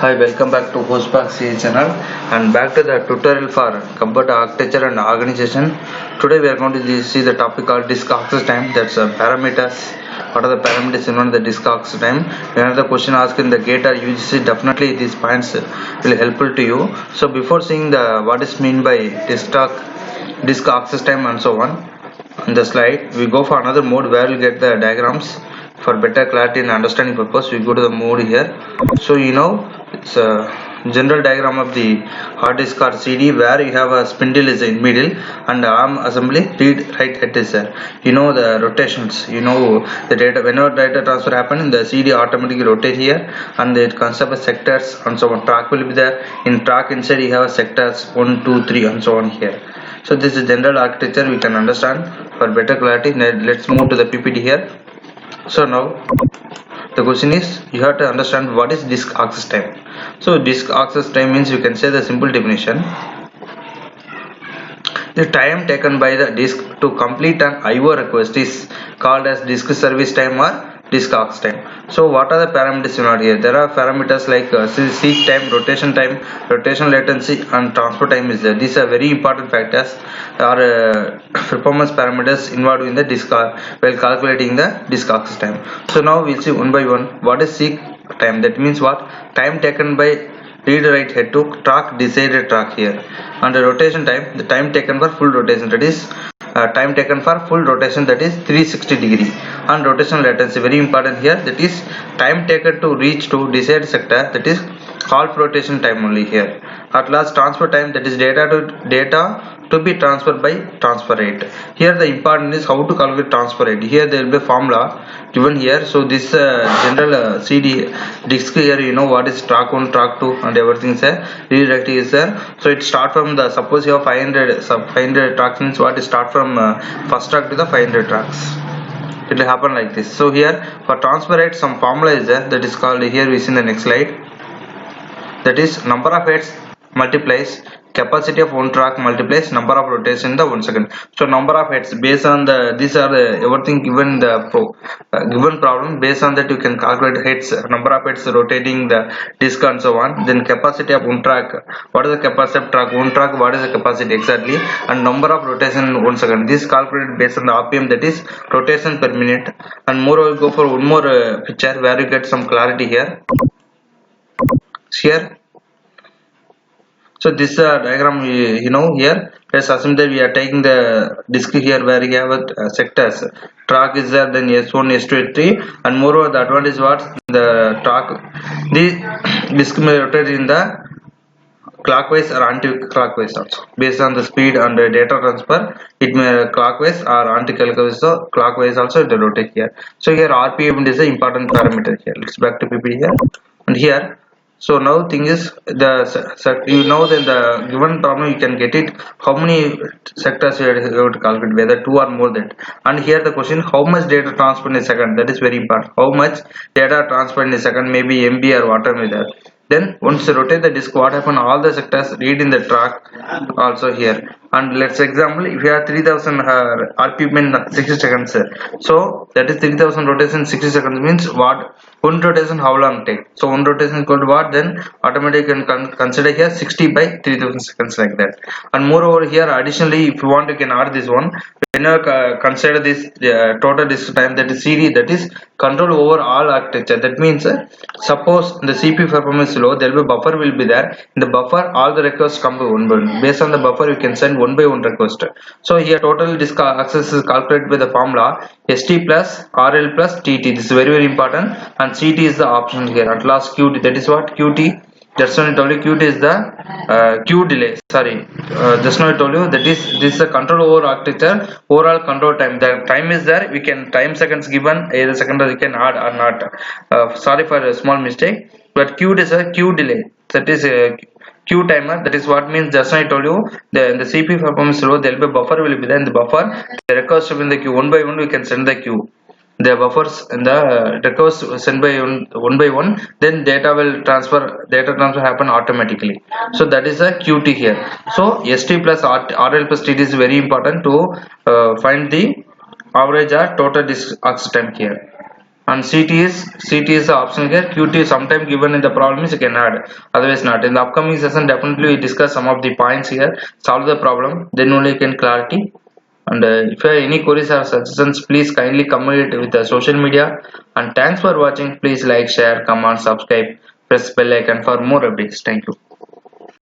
Hi, welcome back to hostboxcse channel and back to the tutorial for computer architecture and organization. Today we are going to see the topic called disk access time. That's parameters. What are the parameters in the disk access time? Another question asked in the GATE or UGC. Definitely these points will helpful to you. So before seeing the what is mean by disk access time and so on, in the slide we go for another mode where we'll get the diagrams. For better clarity and understanding purpose, we go to the mode here. So it's a general diagram of the hard disk or CD where you have a spindle is in middle and arm assembly read write head is there. The rotations, the data, whenever data transfer happen, the CD automatically rotate here and it consists of sectors and so on. Track will be there. In track inside you have sectors 1, 2, 3 and so on here. So this is general architecture we can understand. For better clarity, let's move to the PPT here. So now the question is, you have to understand what is disk access time. So disk access time means, you can say the simple definition: the time taken by the disk to complete an IO request is called as disk service time or disk access time. So what are the parameters here? There are parameters like seek time, rotational latency and transfer time is there. These are very important factors or performance parameters involved in the disk while calculating the disk access time. So now we'll see one by one. What is seek time? That means what? Time taken by read write head to track decided track here. And the rotation time, the time taken for full rotation, that is time taken for full rotation, that is 360 degree. And rotational latency, very important here, that is time taken to reach to desired sector, that is half rotation time only here. At last, transfer time, that is data to be transferred by transfer rate. Here the important is how to calculate transfer rate. Here there will be a formula given here. So this general CD disk here, what is track 1, track 2 and everything is there. Redirect is there. So it start from the, suppose you have 500 tracks, means what is start from first track to the 500 tracks. It will happen like this. So here for transfer rate some formula is there, that is called, here we see in the next slide, that is number of heads multiplies capacity of one track multiplies number of rotations in the 1 second. So number of heads based on the, these are the everything given the given problem. Based on that you can calculate heads, number of heads rotating the disk and so on. Then capacity of one track, what is the capacity of track 1 track, what is the capacity exactly, and number of rotation in 1 second. This calculated based on the RPM, that is rotation per minute. And moreover we'll go for one more picture where you get some clarity here. So this diagram, here let's assume that we are taking the disk here where we have sectors. Track is there, then S1, S2, S3, and moreover the advantage what, the track, the disk may rotate in the clockwise or anti-clockwise also. Based on the speed and the data transfer, it may clockwise or anti-clockwise, so clockwise also it will rotate here. So here RPM is the important parameter here. Let's back to PPT here. And here, so now thing is, then the given problem you can get it, how many sectors you have to calculate, whether 2 or more than. And here the question, how much data transfer in a second, that is very important. How much data transfer in a second, maybe MB or whatever that. Then once you rotate the disk, what happen, all the sectors read in the track also here. And let's example, if you have 3000 RPM in 60 seconds, so that is 3000 rotation 60 seconds means what, one rotation how long take. So one rotation is equal to what, then automatically you can consider here 60 by 3000 seconds like that. And moreover here additionally, if you want, you can add this one. When you consider this total disk time, that is CD, that is control over all architecture. That means suppose the CPU performance is low, there will be buffer will be there. In the buffer all the requests come by one by one. Based on the buffer you can send one by one request. So here total disk access is calculated by the formula ST plus RL plus TT. This is very very important, and CT is the option here. At last QT, that is what, QT. Just now I told you QT is the Q delay. Sorry, just now I told you that this is the control over architecture, overall control time. The time is there. We can time seconds given, either second we can add or not. Sorry for a small mistake. But Q is a Q delay. That is a Q timer. That is what means. Just now I told you the CPU performance low, there will be buffer will be there. In the buffer, the request in the queue one by one we can send the queue. The buffers and the requests sent by one by one, then data transfer happen automatically. So that is a QT here. So ST plus RL plus TT is very important to find the average or total disk access time here. And CT is the option here. QT is sometime given in the problem is you can add, otherwise not. In the upcoming session definitely we discuss some of the points here, solve the problem, then only you can clarity. And if you have any queries or suggestions, please kindly comment it with the social media. And thanks for watching. Please like, share, comment, subscribe, press bell icon for more updates. Thank you.